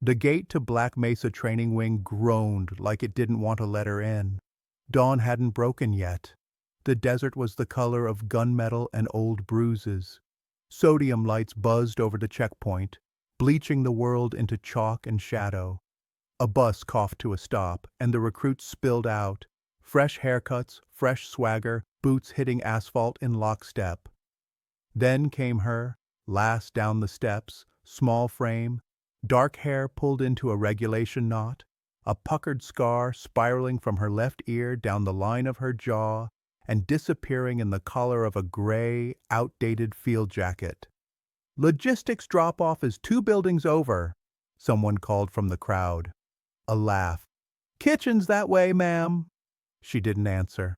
The gate to Black Mesa Training Wing groaned like it didn't want to let her in. Dawn hadn't broken yet. The desert was the color of gunmetal and old bruises. Sodium lights buzzed over the checkpoint, bleaching the world into chalk and shadow. A bus coughed to a stop, and the recruits spilled out. Fresh haircuts, fresh swagger, boots hitting asphalt in lockstep. Then came her, last down the steps, small frame, dark hair pulled into a regulation knot, a puckered scar spiraling from her left ear down the line of her jaw and disappearing in the collar of a gray, outdated field jacket. "Logistics drop-off is 2 buildings over," someone called from the crowd. A laugh. "Kitchen's that way, ma'am." She didn't answer.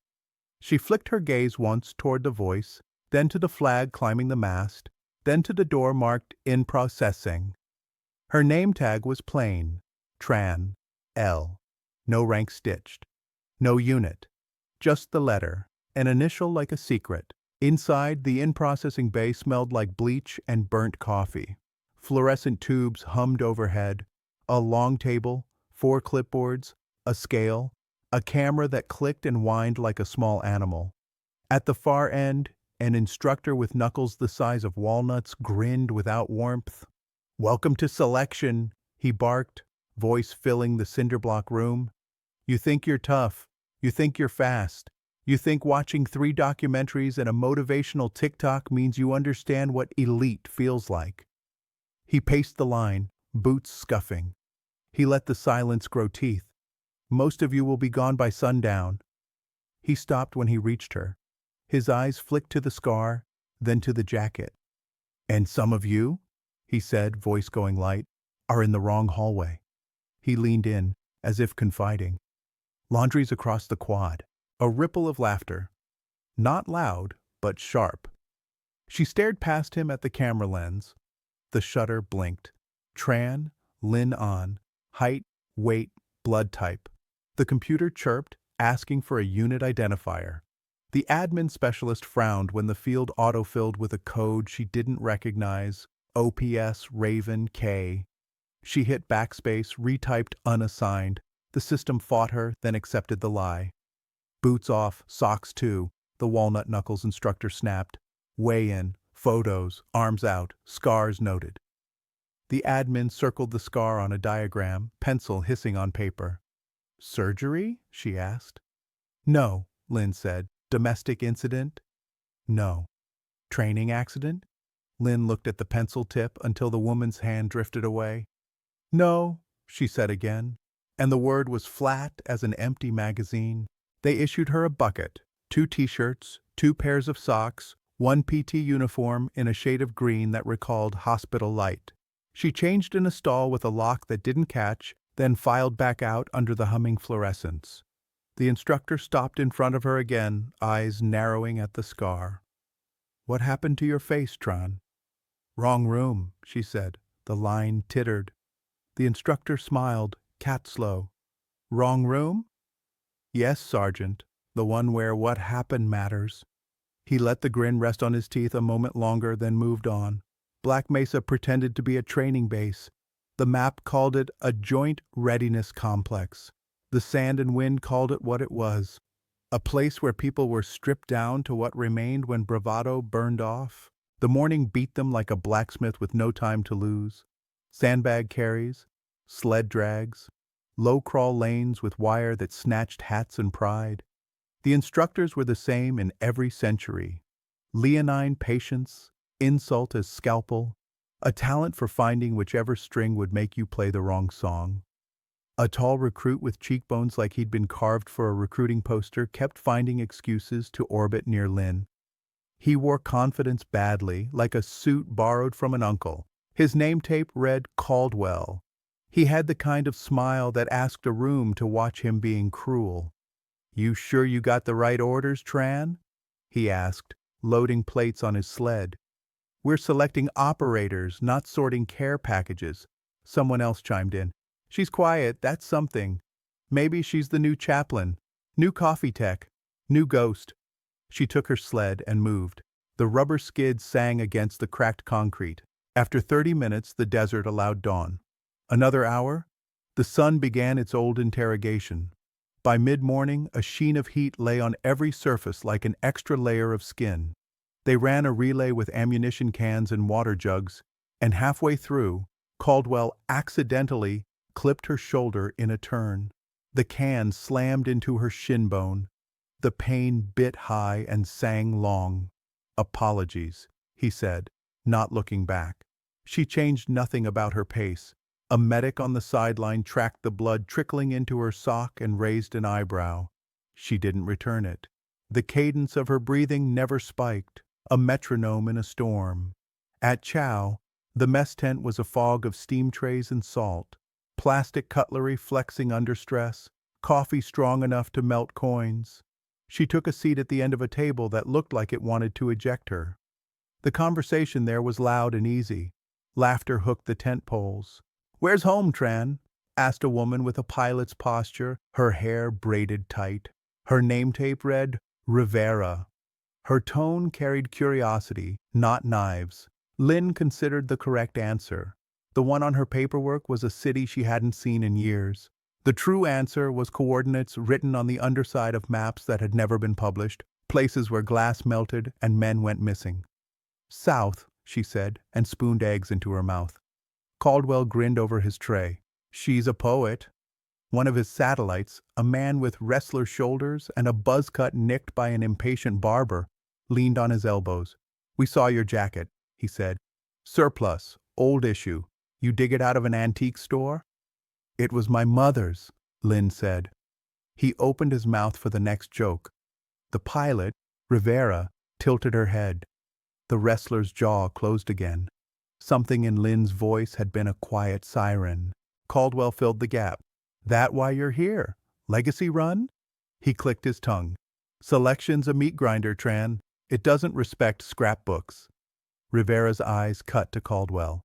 She flicked her gaze once toward the voice, then to the flag climbing the mast, then to the door marked "In Processing." Her name tag was plain, Tran, L. No rank stitched. No unit. Just the letter, an initial like a secret. Inside, the in-processing bay smelled like bleach and burnt coffee. Fluorescent tubes hummed overhead. A long table, 4 clipboards, a scale, a camera that clicked and whined like a small animal. At the far end, an instructor with knuckles the size of walnuts grinned without warmth. "Welcome to selection," he barked, voice filling the cinderblock room. "You think you're tough. You think you're fast. You think watching 3 documentaries and a motivational TikTok means you understand what elite feels like." He paced the line, boots scuffing. He let the silence grow teeth. "Most of you will be gone by sundown." He stopped when he reached her. His eyes flicked to the scar, then to the jacket. "And some of you," he said, voice going light, "are in the wrong hallway." He leaned in, as if confiding. "Laundry's across the quad." A ripple of laughter. Not loud, but sharp. She stared past him at the camera lens. The shutter blinked. Tran, Lin on, height, weight, blood type. The computer chirped, asking for a unit identifier. The admin specialist frowned when the field autofilled with a code she didn't recognize, OPS Raven K. She hit backspace, retyped unassigned. The system fought her, then accepted the lie. "Boots off, socks too," the walnut knuckles instructor snapped. "Weigh in, photos, arms out, scars noted." The admin circled the scar on a diagram, pencil hissing on paper. "Surgery?" she asked. "No," Lynn said. "Domestic incident?" "No." "Training accident?" Lynn looked at the pencil tip until the woman's hand drifted away. "No," she said again, and the word was flat as an empty magazine. They issued her a bucket, 2 t-shirts, 2 pairs of socks, 1 PT uniform in a shade of green that recalled hospital light. She changed in a stall with a lock that didn't catch, then filed back out under the humming fluorescence. The instructor stopped in front of her again, eyes narrowing at the scar. "What happened to your face, Tran?" "Wrong room," she said. The line tittered. The instructor smiled, cat slow. "Wrong room?" "Yes, Sergeant. The one where what happened matters." He let the grin rest on his teeth a moment longer, then moved on. Black Mesa pretended to be a training base. The map called it a joint readiness complex. The sand and wind called it what it was. A place where people were stripped down to what remained when bravado burned off. The morning beat them like a blacksmith with no time to lose. Sandbag carries, sled drags, low-crawl lanes with wire that snatched hats and pride. The instructors were the same in every century. Leonine patience, insult as scalpel, a talent for finding whichever string would make you play the wrong song. A tall recruit with cheekbones like he'd been carved for a recruiting poster kept finding excuses to orbit near Lynn. He wore confidence badly, like a suit borrowed from an uncle. His name tape read Caldwell. He had the kind of smile that asked a room to watch him being cruel. "You sure you got the right orders, Tran?" he asked, loading plates on his sled. "We're selecting operators, not sorting care packages." Someone else chimed in. "She's quiet, that's something. Maybe she's the new chaplain, new coffee tech, new ghost." She took her sled and moved. The rubber skids sang against the cracked concrete. After 30 minutes, the desert allowed dawn. Another hour? The sun began its old interrogation. By mid-morning, a sheen of heat lay on every surface like an extra layer of skin. They ran a relay with ammunition cans and water jugs, and halfway through, Caldwell accidentally clipped her shoulder in a turn. The can slammed into her shin bone. The pain bit high and sang long. "Apologies," he said, not looking back. She changed nothing about her pace. A medic on the sideline tracked the blood trickling into her sock and raised an eyebrow. She didn't return it. The cadence of her breathing never spiked, a metronome in a storm. At chow, the mess tent was a fog of steam trays and salt, plastic cutlery flexing under stress, coffee strong enough to melt coins. She took a seat at the end of a table that looked like it wanted to eject her. The conversation there was loud and easy. Laughter hooked the tent poles. "Where's home, Tran?" asked a woman with a pilot's posture, her hair braided tight. Her name tape read, Rivera. Her tone carried curiosity, not knives. Lynn considered the correct answer. The one on her paperwork was a city she hadn't seen in years. The true answer was coordinates written on the underside of maps that had never been published, places where glass melted and men went missing. "South," she said, and spooned eggs into her mouth. Caldwell grinned over his tray. "She's a poet." One of his satellites, a man with wrestler shoulders and a buzz cut nicked by an impatient barber, leaned on his elbows. "We saw your jacket," he said. "Surplus, old issue. You dig it out of an antique store?" "It was my mother's," Lynn said. He opened his mouth for the next joke. The pilot, Rivera, tilted her head. The wrestler's jaw closed again. Something in Lynn's voice had been a quiet siren. Caldwell filled the gap. "That why you're here? Legacy run?" He clicked his tongue. "Selection's a meat grinder, Tran. It doesn't respect scrapbooks." Rivera's eyes cut to Caldwell.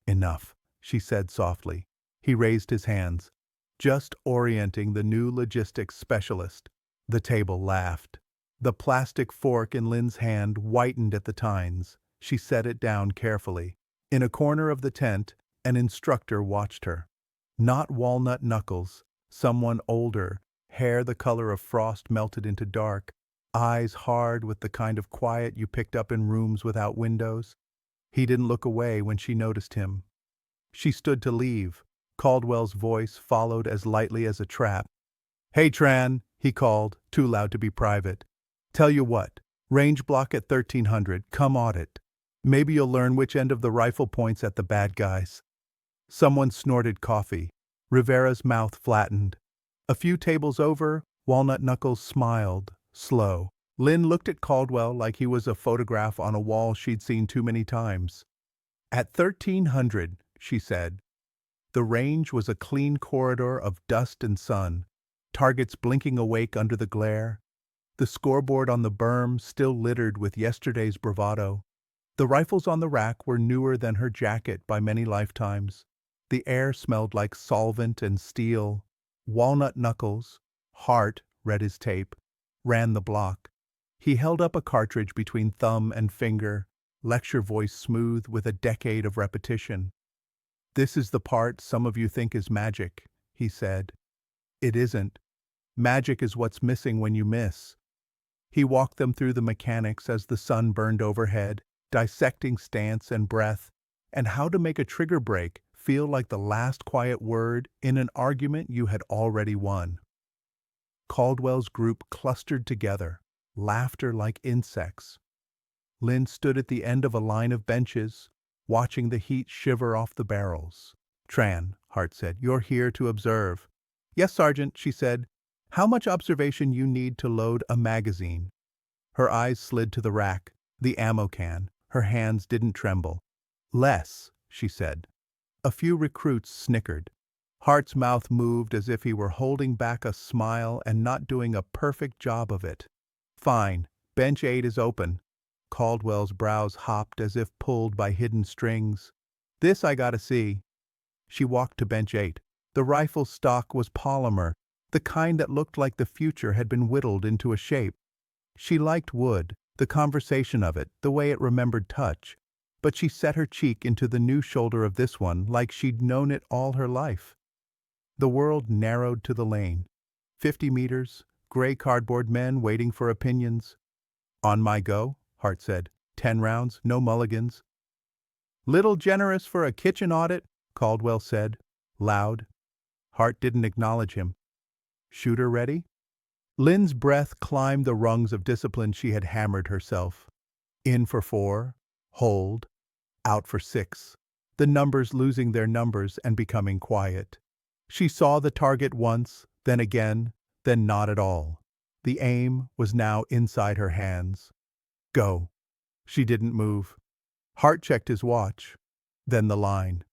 "Enough," she said softly. He raised his hands. "Just orienting the new logistics specialist." The table laughed. The plastic fork in Lynn's hand whitened at the tines. She set it down carefully. In a corner of the tent, an instructor watched her. Not walnut knuckles, someone older, hair the color of frost melted into dark, eyes hard with the kind of quiet you picked up in rooms without windows. He didn't look away when she noticed him. She stood to leave. Caldwell's voice followed as lightly as a trap. "Hey, Tran," he called, too loud to be private. "Tell you what, range block at 1300, come audit. Maybe you'll learn which end of the rifle points at the bad guys." Someone snorted coffee. Rivera's mouth flattened. A few tables over, Walnut Knuckles smiled, slow. Lynn looked at Caldwell like he was a photograph on a wall she'd seen too many times. "At 1300, she said. The range was a clean corridor of dust and sun, targets blinking awake under the glare, the scoreboard on the berm still littered with yesterday's bravado. The rifles on the rack were newer than her jacket by many lifetimes. The air smelled like solvent and steel. Walnut Knuckles, Hart read his tape, ran the block. He held up a cartridge between thumb and finger, lecture voice smooth with a decade of repetition. "This is the part some of you think is magic," he said. "It isn't. Magic is what's missing when you miss." He walked them through the mechanics as the sun burned overhead, dissecting stance and breath, and how to make a trigger break feel like the last quiet word in an argument you had already won. Caldwell's group clustered together, laughter like insects. Lynn stood at the end of a line of benches, watching the heat shiver off the barrels. "Tran," Hart said, "you're here to observe." "Yes, Sergeant," she said. "How much observation you need to load a magazine?" Her eyes slid to the rack, the ammo can. Her hands didn't tremble. "Less," she said. A few recruits snickered. Hart's mouth moved as if he were holding back a smile and not doing a perfect job of it. "Fine. Bench 8 is open." Caldwell's brows hopped as if pulled by hidden strings. "This I gotta see." She walked to bench 8. The rifle stock was polymer, the kind that looked like the future had been whittled into a shape. She liked wood, the conversation of it, the way it remembered touch. but she set her cheek into the new shoulder of this one like she'd known it all her life. The world narrowed to the lane. 50 meters, gray cardboard men waiting for opinions. On my go, Hart said. 10 rounds, no mulligans. Little generous for a kitchen audit, Caldwell said, loud. Hart didn't acknowledge him. Shooter ready? Lynn's breath climbed the rungs of discipline she had hammered herself. In for 4, hold, out for 6. The numbers losing their numbers and becoming quiet. She saw the target once, then again, then not at all. The aim was now inside her hands. Go. She didn't move. Hart checked his watch. Then the line.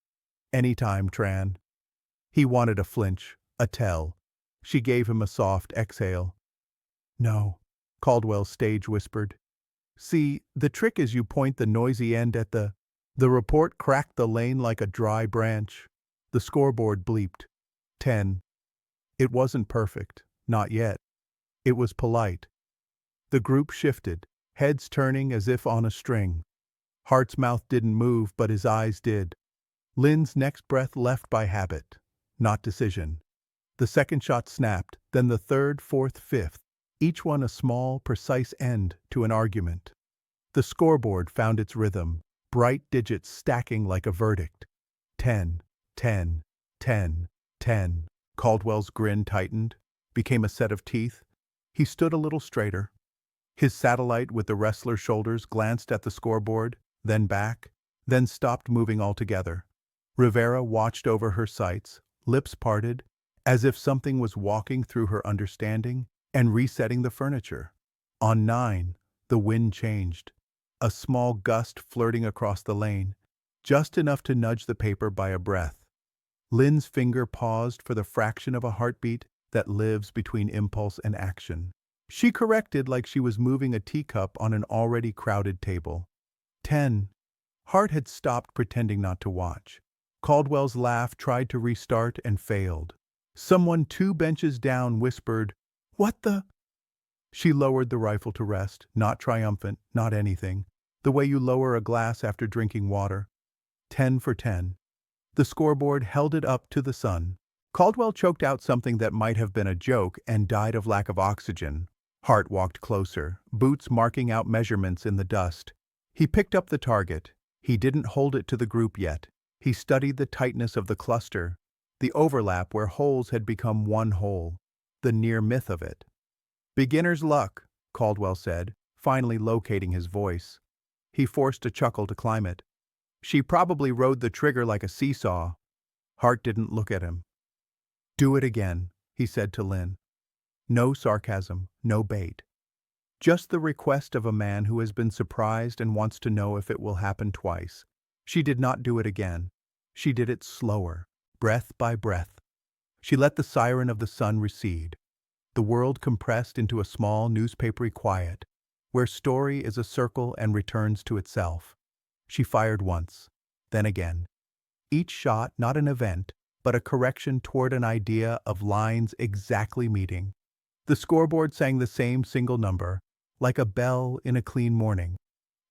Anytime, Tran. He wanted a flinch, a tell. She gave him a soft exhale. No, Caldwell stage whispered. See, the trick is you point the noisy end at the report cracked the lane like a dry branch. The scoreboard bleeped. 10. It wasn't perfect, not yet. It was polite. The group shifted, heads turning as if on a string. Hart's mouth didn't move, but his eyes did. Lynn's next breath left by habit, not decision. The second shot snapped, then the third, fourth, fifth, each one a small, precise end to an argument. The scoreboard found its rhythm, bright digits stacking like a verdict. 10, 10, 10, 10. Caldwell's grin tightened, became a set of teeth. He stood a little straighter. His satellite with the wrestler's shoulders glanced at the scoreboard, then back, then stopped moving altogether. Rivera watched over her sights, lips parted, as if something was walking through her understanding and resetting the furniture. On 9, the wind changed. A small gust flirting across the lane, just enough to nudge the paper by a breath. Lynn's finger paused for the fraction of a heartbeat that lives between impulse and action. She corrected like she was moving a teacup on an already crowded table. 10. Hart had stopped pretending not to watch. Caldwell's laugh tried to restart and failed. Someone 2 benches down whispered, "What the?" She lowered the rifle to rest, not triumphant, not anything. The way you lower a glass after drinking water. 10 for 10. The scoreboard held it up to the sun. Caldwell choked out something that might have been a joke and died of lack of oxygen. Hart walked closer, boots marking out measurements in the dust. He picked up the target. He didn't hold it to the group yet. He studied the tightness of the cluster, the overlap where holes had become one hole, the near myth of it. Beginner's luck, Caldwell said, finally locating his voice. He forced a chuckle to climb it. She probably rode the trigger like a seesaw. Hart didn't look at him. Do it again, he said to Lynn. No sarcasm, no bait. Just the request of a man who has been surprised and wants to know if it will happen twice. She did not do it again. She did it slower, breath by breath. She let the siren of the sun recede. The world compressed into a small newspapery quiet, where story is a circle and returns to itself. She fired once, then again. Each shot not an event, but a correction toward an idea of lines exactly meeting. The scoreboard sang the same single number, like a bell in a clean morning.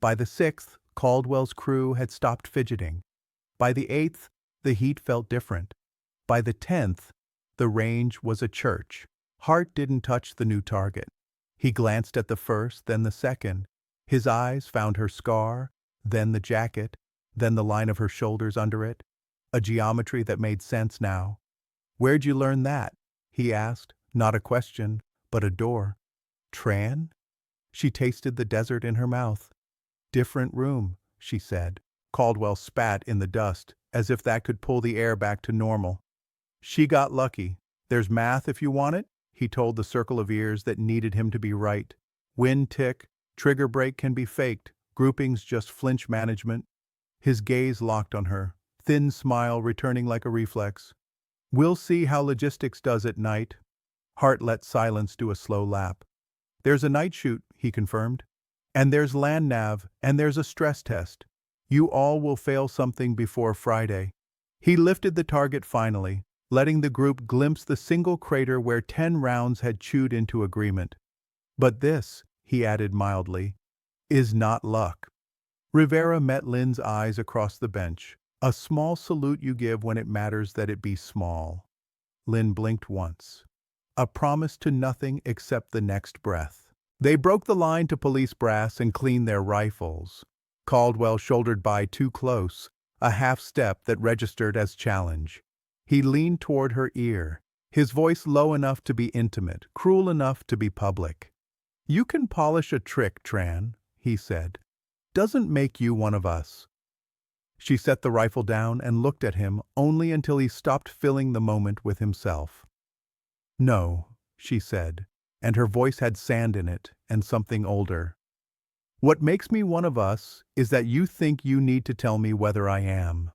By the 6th, Caldwell's crew had stopped fidgeting. By the 8th, the heat felt different. By the 10th, the range was a church. Hart didn't touch the new target. He glanced at the first, then the second. His eyes found her scar, then the jacket, then the line of her shoulders under it. A geometry that made sense now. Where'd you learn that? He asked, not a question, but a door. Tran? She tasted the desert in her mouth. Different room, she said. Caldwell spat in the dust, as if that could pull the air back to normal. She got lucky. There's math if you want it, he told the circle of ears that needed him to be right. Wind tick, trigger break can be faked, groupings just flinch management. His gaze locked on her, thin smile returning like a reflex. We'll see how logistics does at night. Hart let silence do a slow lap. There's a night shoot, he confirmed. And there's land nav, and there's a stress test. You all will fail something before Friday. He lifted the target finally, letting the group glimpse the single crater where 10 rounds had chewed into agreement. But this, he added mildly, is not luck. Rivera met Lynn's eyes across the bench. A small salute you give when it matters that it be small. Lynn blinked once. A promise to nothing except the next breath. They broke the line to police brass and cleaned their rifles. Caldwell shouldered by too close, a half-step that registered as challenge. He leaned toward her ear, his voice low enough to be intimate, cruel enough to be public. "You can polish a trick, Tran," he said. "Doesn't make you one of us." She set the rifle down and looked at him only until he stopped filling the moment with himself. "No," she said, and her voice had sand in it and something older. "What makes me one of us is that you think you need to tell me whether I am."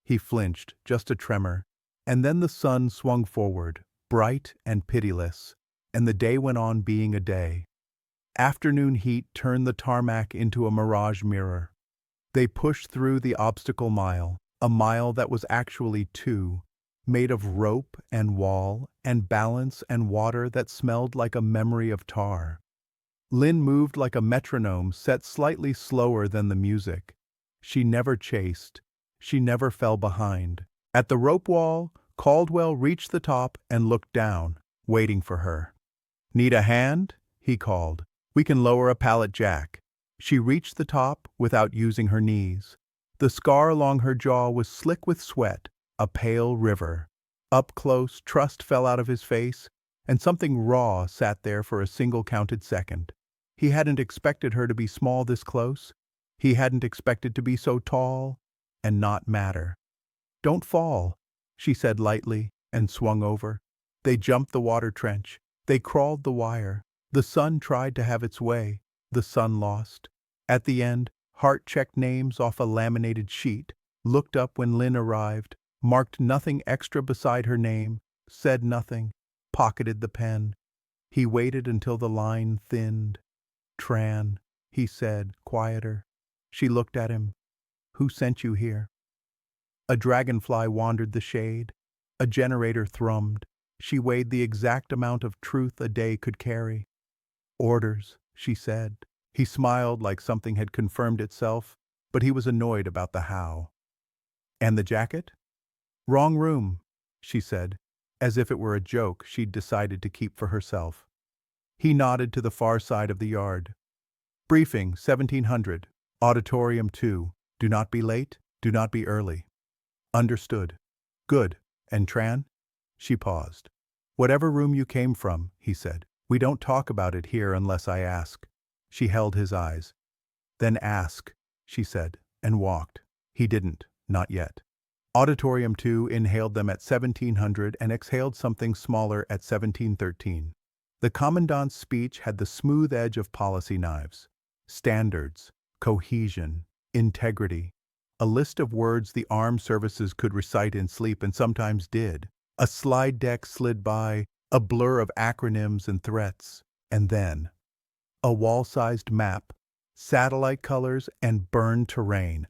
He flinched, just a tremor, and then the sun swung forward, bright and pitiless, and the day went on being a day. Afternoon heat turned the tarmac into a mirage mirror. They pushed through the obstacle mile, a mile that was actually two, made of rope and wall and balance and water that smelled like a memory of tar. Lynn moved like a metronome set slightly slower than the music. She never chased. She never fell behind. At the rope wall, Caldwell reached the top and looked down, waiting for her. "Need a hand?" he called. "We can lower a pallet jack." She reached the top without using her knees. The scar along her jaw was slick with sweat, a pale river. Up close, trust fell out of his face, and something raw sat there for a single counted second. He hadn't expected her to be small this close. He hadn't expected to be so tall and not matter. "Don't fall," she said lightly, and swung over. They jumped the water trench. They crawled the wire. The sun tried to have its way. The sun lost. At the end, Hart checked names off a laminated sheet, looked up when Lynn arrived, marked nothing extra beside her name, said nothing, pocketed the pen. He waited until the line thinned. "Tran," he said, quieter. She looked at him. "Who sent you here?" A dragonfly wandered the shade. A generator thrummed. She weighed the exact amount of truth a day could carry. "Orders," she said. He smiled like something had confirmed itself, but he was annoyed about the how. "And the jacket?" "Wrong room," she said, as if it were a joke she'd decided to keep for herself. He nodded to the far side of the yard. "Briefing, 1700. Auditorium 2. Do not be late, do not be early." "Understood." "Good. And Tran?" She paused. "Whatever room you came from," he said. "We don't talk about it here unless I ask." She held his eyes. "Then ask," she said, and walked. He didn't, not yet. Auditorium 2 inhaled them at 1700 and exhaled something smaller at 1713. The commandant's speech had the smooth edge of policy knives. Standards, cohesion, integrity. A list of words the armed services could recite in sleep and sometimes did. A slide deck slid by, a blur of acronyms and threats. And then a wall-sized map, satellite colors, and burned terrain.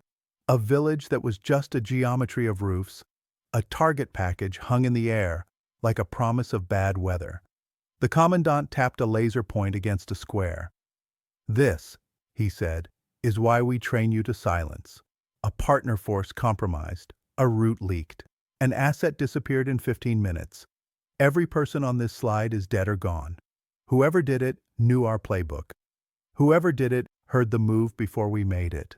A village that was just a geometry of roofs, a target package hung in the air, like a promise of bad weather. The commandant tapped a laser point against a square. "This," he said, "is why we train you to silence." A partner force compromised, a route leaked. An asset disappeared in 15 minutes. Every person on this slide is dead or gone. Whoever did it knew our playbook. Whoever did it heard the move before we made it.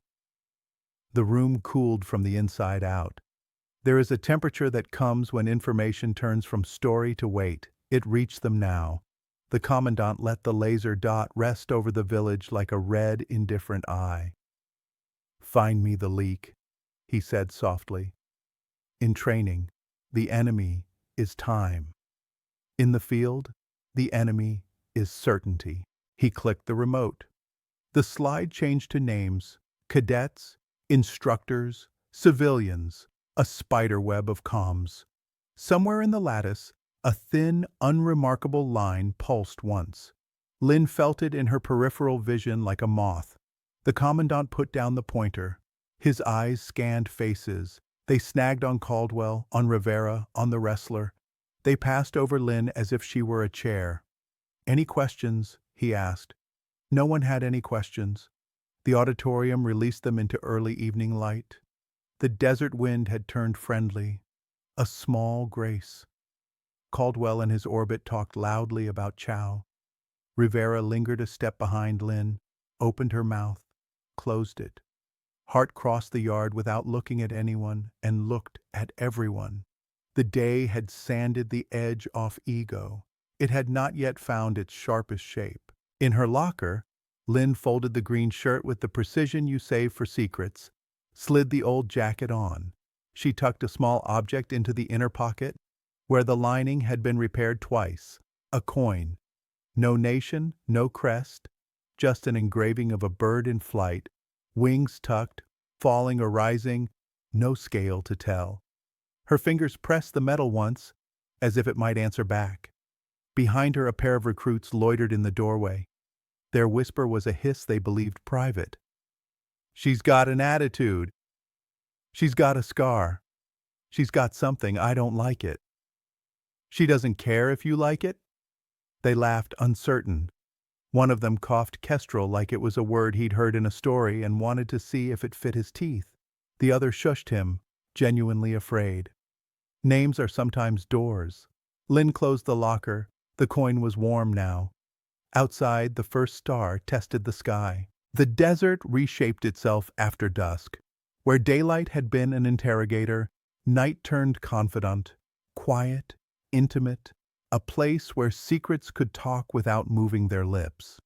The room cooled from the inside out. There is a temperature that comes when information turns from story to weight. It reached them now. The commandant let the laser dot rest over the village like a red, indifferent eye. "Find me the leak," he said softly. "In training, the enemy is time. In the field, the enemy is certainty." He clicked the remote. The slide changed to names: cadets, instructors, civilians, a spider web of comms. Somewhere in the lattice, a thin, unremarkable line pulsed once. Lynn felt it in her peripheral vision like a moth. The commandant put down the pointer. His eyes scanned faces. They snagged on Caldwell, on Rivera, on the wrestler. They passed over Lynn as if she were a chair. "Any questions?" he asked. No one had any questions. The auditorium released them into early evening light. The desert wind had turned friendly, a small grace. Caldwell and his orbit talked loudly about Chow. Rivera lingered a step behind Lynn, opened her mouth, closed it. Hart crossed the yard without looking at anyone and looked at everyone. The day had sanded the edge off ego. It had not yet found its sharpest shape. In her locker, Lynn folded the green shirt with the precision you save for secrets, slid the old jacket on. She tucked a small object into the inner pocket, where the lining had been repaired twice, a coin. No nation, no crest, just an engraving of a bird in flight, wings tucked, falling or rising, no scale to tell. Her fingers pressed the metal once, as if it might answer back. Behind her a pair of recruits loitered in the doorway. Their whisper was a hiss they believed private. "She's got an attitude. She's got a scar. She's got something, I don't like it. She doesn't care if you like it?" They laughed, uncertain. One of them coughed kestrel like it was a word he'd heard in a story and wanted to see if it fit his teeth. The other shushed him, genuinely afraid. Names are sometimes doors. Lynn closed the locker. The coin was warm now. Outside, the first star tested the sky. The desert reshaped itself after dusk. Where daylight had been an interrogator, night turned confidant, quiet, intimate, a place where secrets could talk without moving their lips.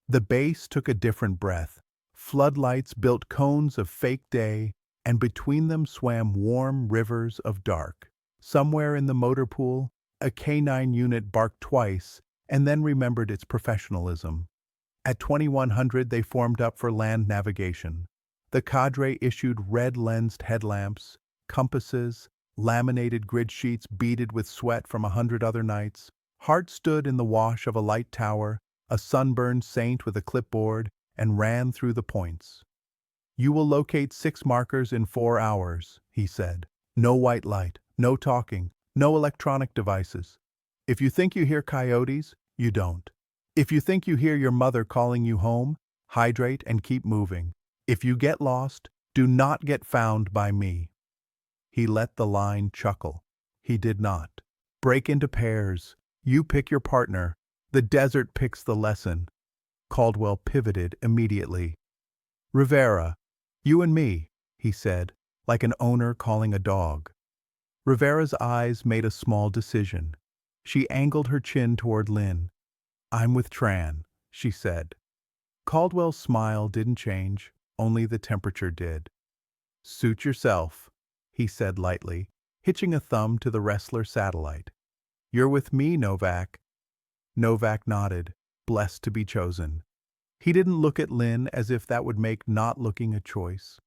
The base took a different breath. Floodlights built cones of fake day, and between them swam warm rivers of dark. Somewhere in the motor pool, a K9 unit barked twice and then remembered its professionalism. At 2100 they formed up for land navigation. The cadre issued red-lensed headlamps, compasses, laminated grid sheets beaded with sweat from 100 other nights. Hart stood in the wash of a light tower, a sunburned saint with a clipboard, and ran through the points. "You will locate 6 markers in 4 hours, he said. "No white light, no talking, no electronic devices. If you think you hear coyotes, you don't. If you think you hear your mother calling you home, hydrate and keep moving. If you get lost, do not get found by me." He let the line chuckle. He did not. "Break into pairs. You pick your partner. The desert picks the lesson." Caldwell pivoted immediately. "Rivera, you and me," he said, like an owner calling a dog. Rivera's eyes made a small decision. She angled her chin toward Lynn. "I'm with Tran," she said. Caldwell's smile didn't change, only the temperature did. "Suit yourself," he said lightly, hitching a thumb to the wrestler satellite. "You're with me, Novak." Novak nodded, blessed to be chosen. He didn't look at Lynn as if that would make not looking a choice.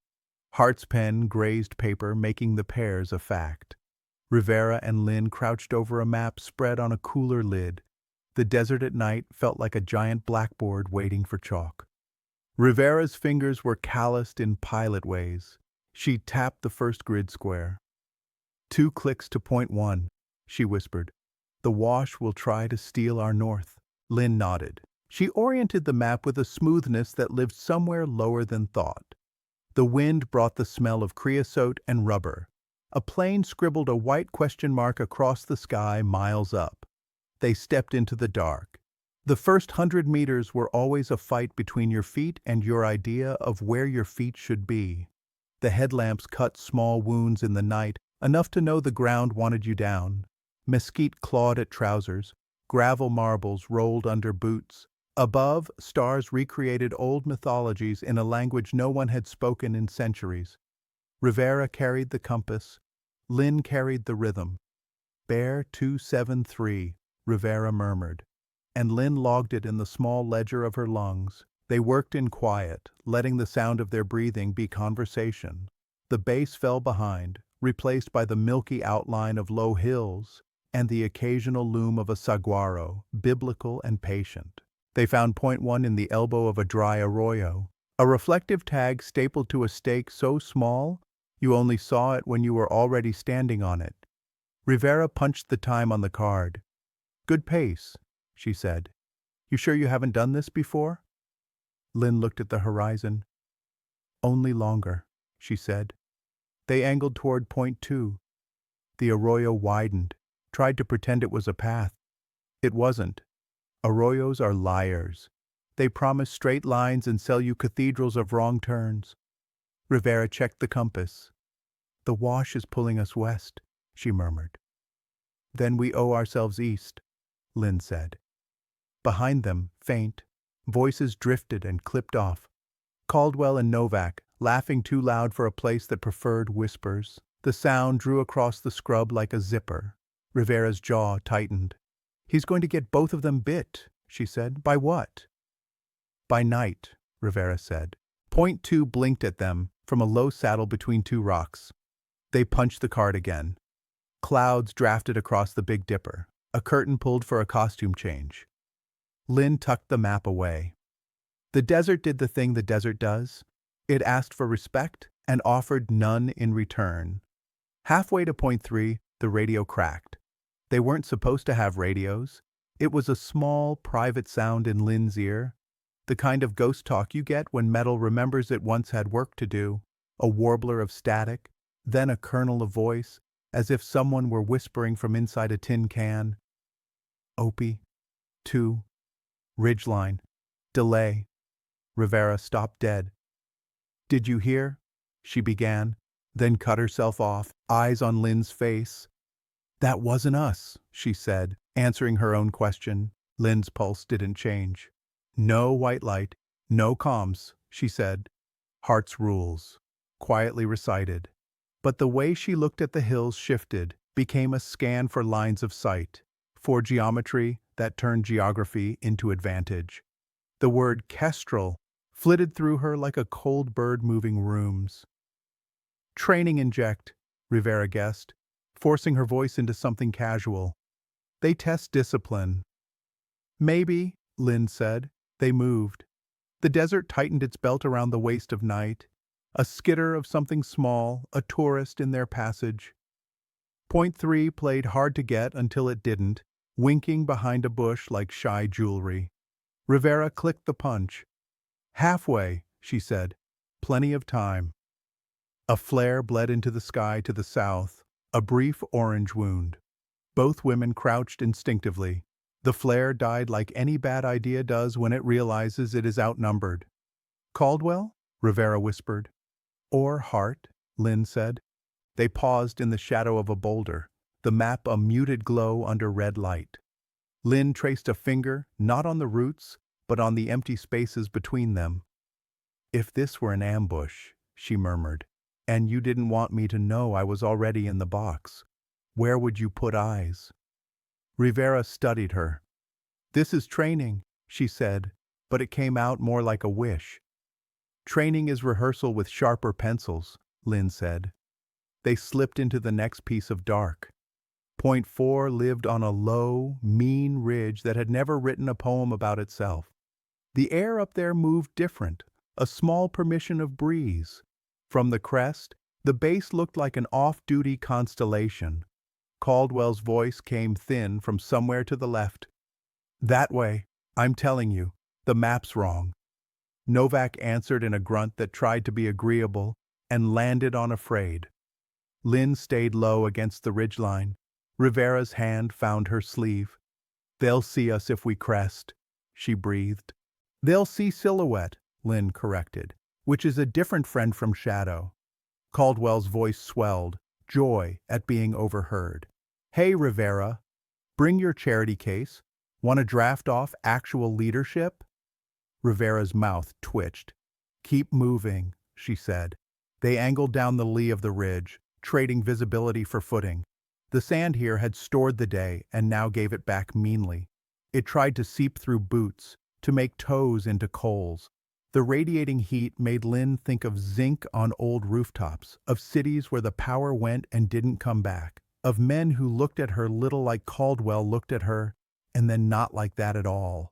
Hart's pen grazed paper, making the pairs a fact. Rivera and Lynn crouched over a map spread on a cooler lid. The desert at night felt like a giant blackboard waiting for chalk. Rivera's fingers were calloused in pilot ways. She tapped the first grid square. 2 clicks to point 1, she whispered. "The wash will try to steal our north." Lynn nodded. She oriented the map with a smoothness that lived somewhere lower than thought. The wind brought the smell of creosote and rubber. A plane scribbled a white question mark across the sky miles up. They stepped into the dark. The first 100 meters were always a fight between your feet and your idea of where your feet should be. The headlamps cut small wounds in the night, enough to know the ground wanted you down. Mesquite clawed at trousers. Gravel marbles rolled under boots. Above, stars recreated old mythologies in a language no one had spoken in centuries. Rivera carried the compass. Lynn carried the rhythm. "Bear 273, Rivera murmured, and Lynn logged it in the small ledger of her lungs. They worked in quiet, letting the sound of their breathing be conversation. The base fell behind, replaced by the milky outline of low hills and the occasional loom of a saguaro, biblical and patient. They found point 1 in the elbow of a dry arroyo, a reflective tag stapled to a stake so small you only saw it when you were already standing on it. Rivera punched the time on the card. "Good pace," she said. "You sure you haven't done this before?" Lynn looked at the horizon. Only longer, she said. They angled toward point 2. The arroyo widened, tried to pretend it was a path. It wasn't. Arroyos are liars. They promise straight lines and sell you cathedrals of wrong turns. Rivera checked the compass. The wash is pulling us west, she murmured. Then we owe ourselves east, Lynn said. Behind them, faint, voices drifted and clipped off. Caldwell and Novak, laughing too loud for a place that preferred whispers. The sound drew across the scrub like a zipper. Rivera's jaw tightened. He's going to get both of them bit, she said. By what? By night, Rivera said. Point 2 blinked at them from a low saddle between 2 rocks. They punched the card again. Clouds drafted across the Big Dipper. A curtain pulled for a costume change. Lynn tucked the map away. The desert did the thing the desert does. It asked for respect and offered none in return. Halfway to point 3, the radio cracked. They weren't supposed to have radios. It was a small, private sound in Lynn's ear. The kind of ghost talk you get when metal remembers it once had work to do. A warbler of static, then a kernel of voice, as if someone were whispering from inside a tin can. Opie. 2. Ridgeline. Delay. Rivera stopped dead. Did you hear? She began, then cut herself off, eyes on Lynn's face. That wasn't us, she said, answering her own question. Lynn's pulse didn't change. No white light, no comms, she said. Heart's rules, quietly recited. But the way she looked at the hills shifted, became a scan for lines of sight, for geometry that turned geography into advantage. The word kestrel flitted through her like a cold bird moving rooms. Training inject, Rivera guessed, forcing her voice into something casual. They test discipline. Maybe, Lynn said. They moved. The desert tightened its belt around the waste of night. A skitter of something small, a tourist in their passage. Point 3 played hard to get until it didn't, winking behind a bush like shy jewelry. Rivera clicked the punch. Halfway, she said. Plenty of time. A flare bled into the sky to the south, a brief orange wound. Both women crouched instinctively. The flare died like any bad idea does when it realizes it is outnumbered. Caldwell? Rivera whispered. Or Hart, Lynn said. They paused in the shadow of a boulder, the map a muted glow under red light. Lynn traced a finger, not on the roots, but on the empty spaces between them. If this were an ambush, she murmured, and you didn't want me to know I was already in the box, where would you put eyes? Rivera studied her. This is training, she said, but it came out more like a wish. Training is rehearsal with sharper pencils, Lynn said. They slipped into the next piece of dark. Point 4 lived on a low, mean ridge that had never written a poem about itself. The air up there moved different, a small permission of breeze. From the crest, the base looked like an off-duty constellation. Caldwell's voice came thin from somewhere to the left. That way, I'm telling you, the map's wrong. Novak answered in a grunt that tried to be agreeable and landed on afraid. Lynn stayed low against the ridgeline. Rivera's hand found her sleeve. They'll see us if we crest, she breathed. They'll see silhouette, Lynn corrected, which is a different friend from shadow. Caldwell's voice swelled, joy at being overheard. Hey, Rivera, bring your charity case. Want to draft off actual leadership? Rivera's mouth twitched. Keep moving, she said. They angled down the lee of the ridge, trading visibility for footing. The sand here had stored the day and now gave it back meanly. It tried to seep through boots, to make toes into coals. The radiating heat made Lynn think of zinc on old rooftops, of cities where the power went and didn't come back, of men who looked at her little like Caldwell looked at her, and then not like that at all.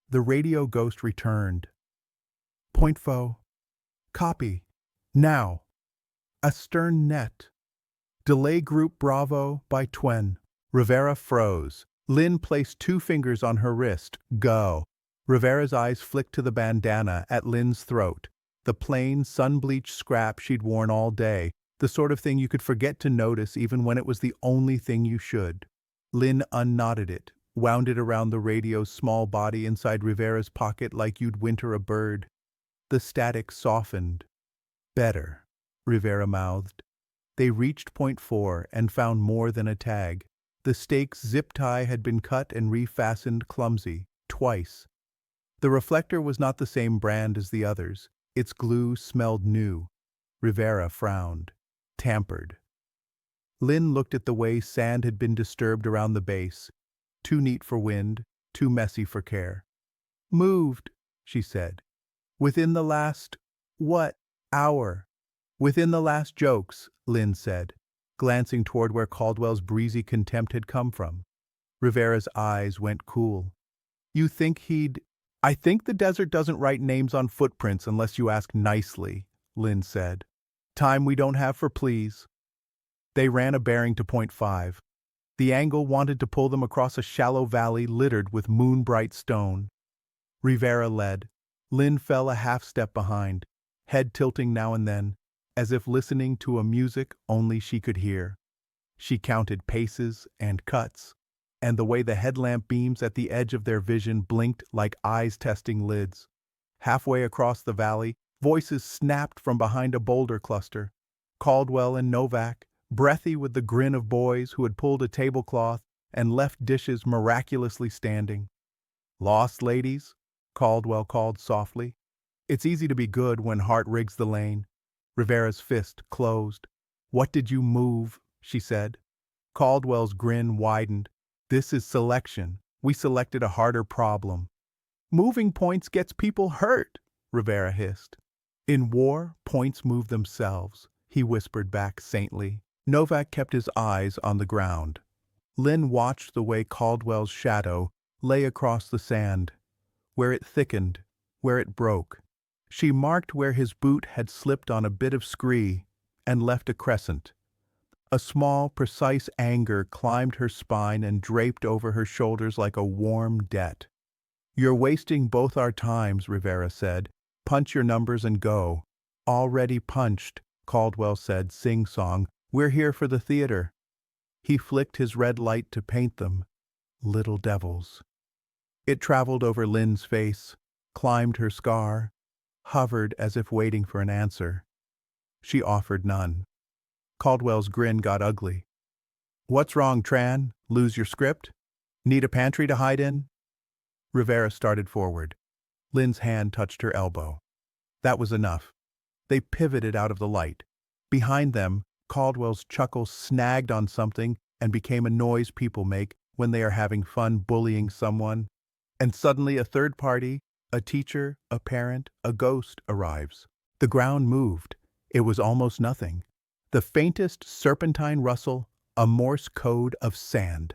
The radio ghost returned. Point foe. Copy. Now. Astern net. Delay group Bravo by Twen. Rivera froze. Lynn placed 2 fingers on her wrist. Go. Rivera's eyes flicked to the bandana at Lynn's throat, the plain, sun-bleached scrap she'd worn all day, the sort of thing you could forget to notice even when it was the only thing you should. Lynn unknotted it, wound it around the radio's small body inside Rivera's pocket like you'd winter a bird. The static softened. Better, Rivera mouthed. They reached point 4 and found more than a tag. The stake's zip tie had been cut and refastened clumsy, twice. The reflector was not the same brand as the others. Its glue smelled new. Rivera frowned. Tampered. Lynn looked at the way sand had been disturbed around the base. Too neat for wind, too messy for care. Moved, she said. Within the last, hour? Within the last jokes, Lynn said, glancing toward where Caldwell's breezy contempt had come from. Rivera's eyes went cool. You think he'd— I think the desert doesn't write names on footprints unless you ask nicely, Lynn said. Time we don't have for please. They ran a bearing to point 5. The angle wanted to pull them across a shallow valley littered with moon-bright stone. Rivera led. Lynn fell a half-step behind, head tilting now and then, as if listening to a music only she could hear. She counted paces and cuts, and the way the headlamp beams at the edge of their vision blinked like eyes testing lids. Halfway across the valley, voices snapped from behind a boulder cluster. Caldwell and Novak, breathy with the grin of boys who had pulled a tablecloth and left dishes miraculously standing. Lost, ladies? Caldwell called softly. It's easy to be good when Hart rigs the lane. Rivera's fist closed. What did you move? She said. Caldwell's grin widened. This is selection. We selected a harder problem. Moving points gets people hurt, Rivera hissed. In war, points move themselves, he whispered back saintly. Novak kept his eyes on the ground. Lynn watched the way Caldwell's shadow lay across the sand, where it thickened, where it broke. She marked where his boot had slipped on a bit of scree and left a crescent. A small, precise anger climbed her spine and draped over her shoulders like a warm debt. You're wasting both our times, Rivera said. Punch your numbers and go. Already punched, Caldwell said, sing-song. We're here for the theater. He flicked his red light to paint them. Little devils. It traveled over Lynn's face, climbed her scar, hovered as if waiting for an answer. She offered none. Caldwell's grin got ugly. What's wrong, Tran? Lose your script? Need a pantry to hide in? Rivera started forward. Lynn's hand touched her elbow. That was enough. They pivoted out of the light. Behind them, Caldwell's chuckle snagged on something and became a noise people make when they are having fun bullying someone. And suddenly a third party, a teacher, a parent, a ghost arrives. The ground moved. It was almost nothing. The faintest serpentine rustle, a Morse code of sand.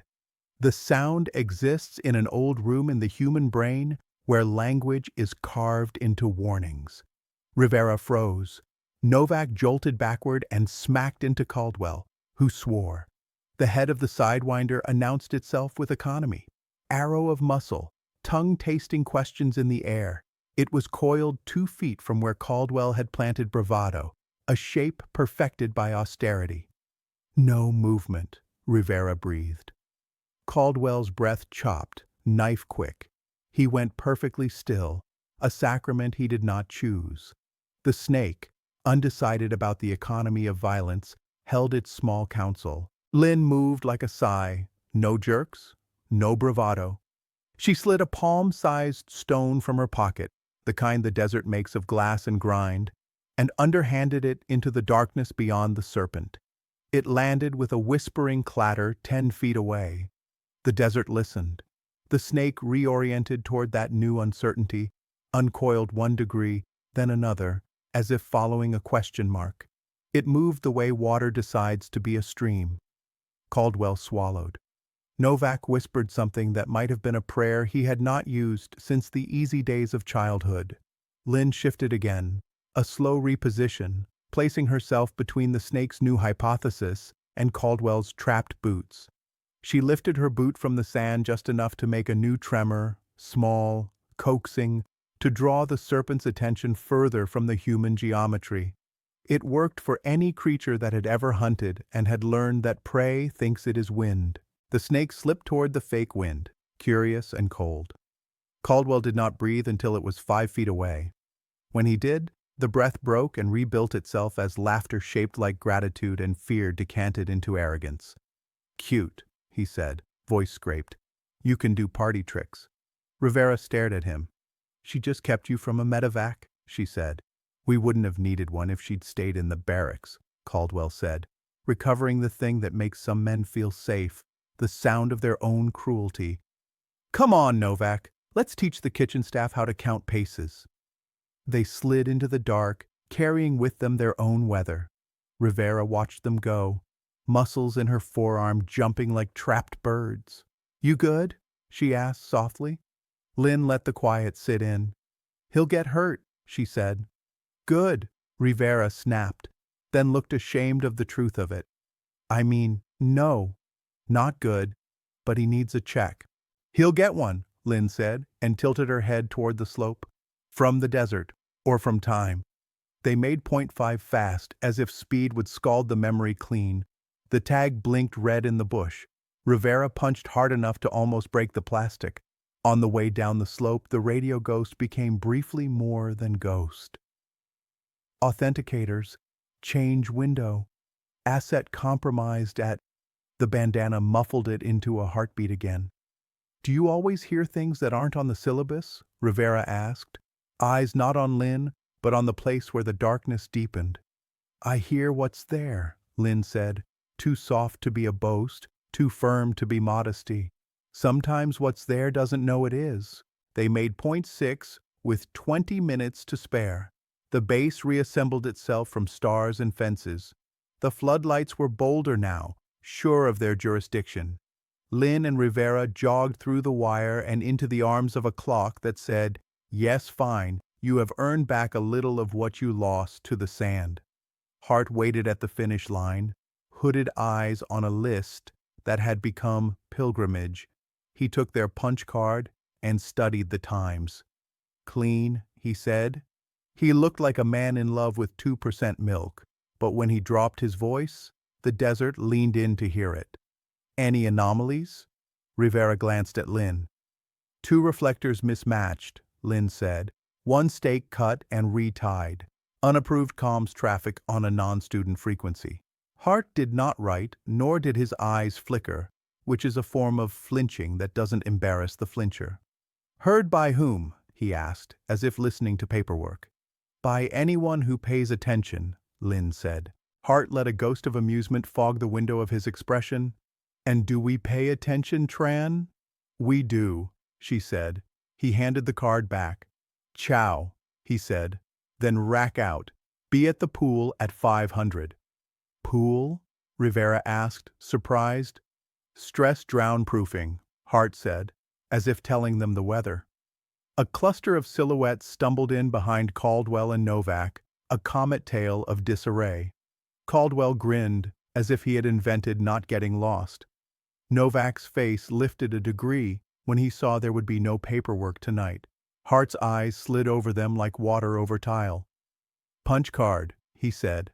The sound exists in an old room in the human brain where language is carved into warnings. Rivera froze. Novak jolted backward and smacked into Caldwell, who swore. The head of the Sidewinder announced itself with economy. Arrow of muscle, tongue-tasting questions in the air. It was coiled 2 feet from where Caldwell had planted bravado, a shape perfected by austerity. No movement, Rivera breathed. Caldwell's breath chopped, knife-quick. He went perfectly still, a sacrament he did not choose. The snake, undecided about the economy of violence, held its small counsel. Lynn moved like a sigh. No jerks, no bravado. She slid a palm-sized stone from her pocket, the kind the desert makes of glass and grind, and underhanded it into the darkness beyond the serpent. It landed with a whispering clatter 10 feet away. The desert listened. The snake reoriented toward that new uncertainty, uncoiled 1 degree, then another, as if following a question mark. It moved the way water decides to be a stream. Caldwell swallowed. Novak whispered something that might have been a prayer he had not used since the easy days of childhood. Lynn shifted again, a slow reposition, placing herself between the snake's new hypothesis and Caldwell's trapped boots. She lifted her boot from the sand just enough to make a new tremor, small, coaxing, to draw the serpent's attention further from the human geometry. It worked for any creature that had ever hunted and had learned that prey thinks it is wind. The snake slipped toward the fake wind, curious and cold. Caldwell did not breathe until it was 5 feet away. When he did, the breath broke and rebuilt itself as laughter shaped like gratitude and fear decanted into arrogance. "Cute," he said, voice scraped. "You can do party tricks." Rivera stared at him. "She just kept you from a medevac," she said. "We wouldn't have needed one if she'd stayed in the barracks," Caldwell said, recovering the thing that makes some men feel safe, the sound of their own cruelty. "Come on, Novak, let's teach the kitchen staff how to count paces." They slid into the dark, carrying with them their own weather. Rivera watched them go, muscles in her forearm jumping like trapped birds. "You good?" she asked softly. Lynn let the quiet sit in. "He'll get hurt," she said. "Good," Rivera snapped, then looked ashamed of the truth of it. "I mean, no, not good, but he needs a check." "He'll get one," Lynn said, and tilted her head toward the slope. "From the desert, or from time." They made .5 fast, as if speed would scald the memory clean. The tag blinked red in the bush. Rivera punched hard enough to almost break the plastic. On the way down the slope, the radio ghost became briefly more than ghost. Authenticators, change window, asset compromised at... The bandana muffled it into a heartbeat again. "Do you always hear things that aren't on the syllabus?" Rivera asked, eyes not on Lynn, but on the place where the darkness deepened. "I hear what's there," Lynn said, too soft to be a boast, too firm to be modesty. "Sometimes what's there doesn't know it is." They made .6 with 20 minutes to spare. The base reassembled itself from stars and fences. The floodlights were bolder now, sure of their jurisdiction. Lynn and Rivera jogged through the wire and into the arms of a clock that said, "Yes, fine, you have earned back a little of what you lost to the sand." Hart waited at the finish line, hooded eyes on a list that had become pilgrimage. He took their punch card and studied the times. "Clean," he said. He looked like a man in love with 2% milk, but when he dropped his voice, the desert leaned in to hear it. "Any anomalies?" Rivera glanced at Lynn. "2 reflectors mismatched," Lynn said. "1 stake cut and retied. Unapproved comms traffic on a non-student frequency." Hart did not write, nor did his eyes flicker, which is a form of flinching that doesn't embarrass the flincher. "Heard by whom?" he asked, as if listening to paperwork. "By anyone who pays attention," Lynn said. Hart let a ghost of amusement fog the window of his expression. "And do we pay attention, Tran?" "We do," she said. He handed the card back. "Ciao," he said. "Then rack out. Be at the pool at 500. "Pool?" Rivera asked, surprised. "Stress drown proofing," Hart said, as if telling them the weather. A cluster of silhouettes stumbled in behind Caldwell and Novak, a comet tail of disarray. Caldwell grinned, as if he had invented not getting lost. Novak's face lifted a degree when he saw there would be no paperwork tonight. Hart's eyes slid over them like water over tile. "Punch card," he said.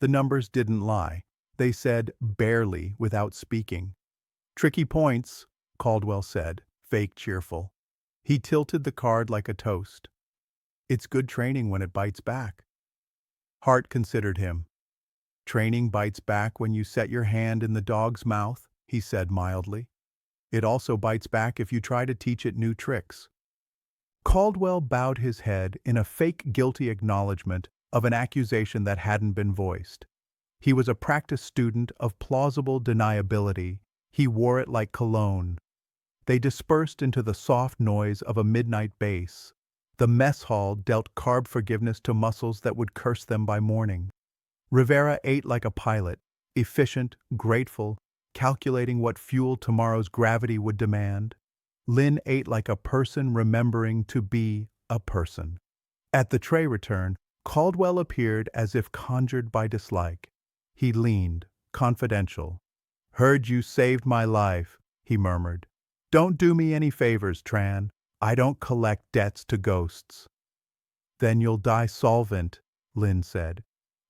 The numbers didn't lie. They said barely without speaking. "Tricky points," Caldwell said, fake cheerful. He tilted the card like a toast. "It's good training when it bites back." Hart considered him. "Training bites back when you set your hand in the dog's mouth," he said mildly. "It also bites back if you try to teach it new tricks." Caldwell bowed his head in a fake guilty acknowledgement of an accusation that hadn't been voiced. He was a practiced student of plausible deniability. He wore it like cologne. They dispersed into the soft noise of a midnight bass. The mess hall dealt carb forgiveness to muscles that would curse them by morning. Rivera ate like a pilot, efficient, grateful, calculating what fuel tomorrow's gravity would demand. Lynn ate like a person remembering to be a person. At the tray return, Caldwell appeared as if conjured by dislike. He leaned, confidential. "Heard you saved my life," he murmured. "Don't do me any favors, Tran. I don't collect debts to ghosts. Then you'll die solvent, Lynn said.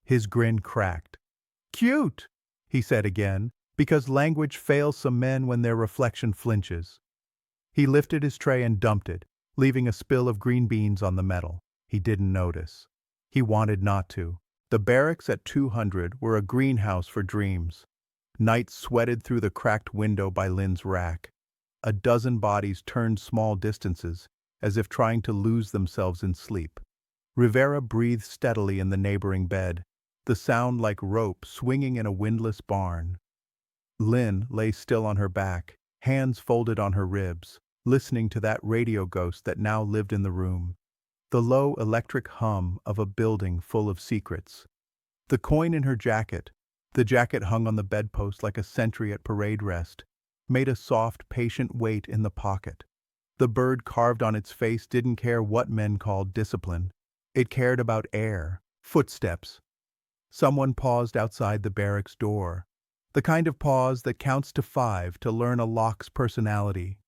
His grin cracked. Cute, he said again, because language fails some men when their reflection flinches. He lifted his tray and dumped it, leaving a spill of green beans on the metal. He didn't notice. He wanted not to. The barracks at 200 were a greenhouse for dreams. Night sweated through the cracked window by Lynn's rack. A dozen bodies turned small distances, as if trying to lose themselves in sleep. Rivera breathed steadily in the neighboring bed, the sound like rope swinging in a windless barn. Lynn lay still on her back, hands folded on her ribs, listening to that radio ghost that now lived in the room. The low electric hum of a building full of secrets. The coin in her jacket, the jacket hung on the bedpost like a sentry at parade rest, made a soft, patient weight in the pocket. The bird carved on its face didn't care what men called discipline. It cared about air, footsteps. Someone paused outside the barracks door, the kind of pause that counts to 5 to learn a lock's personality.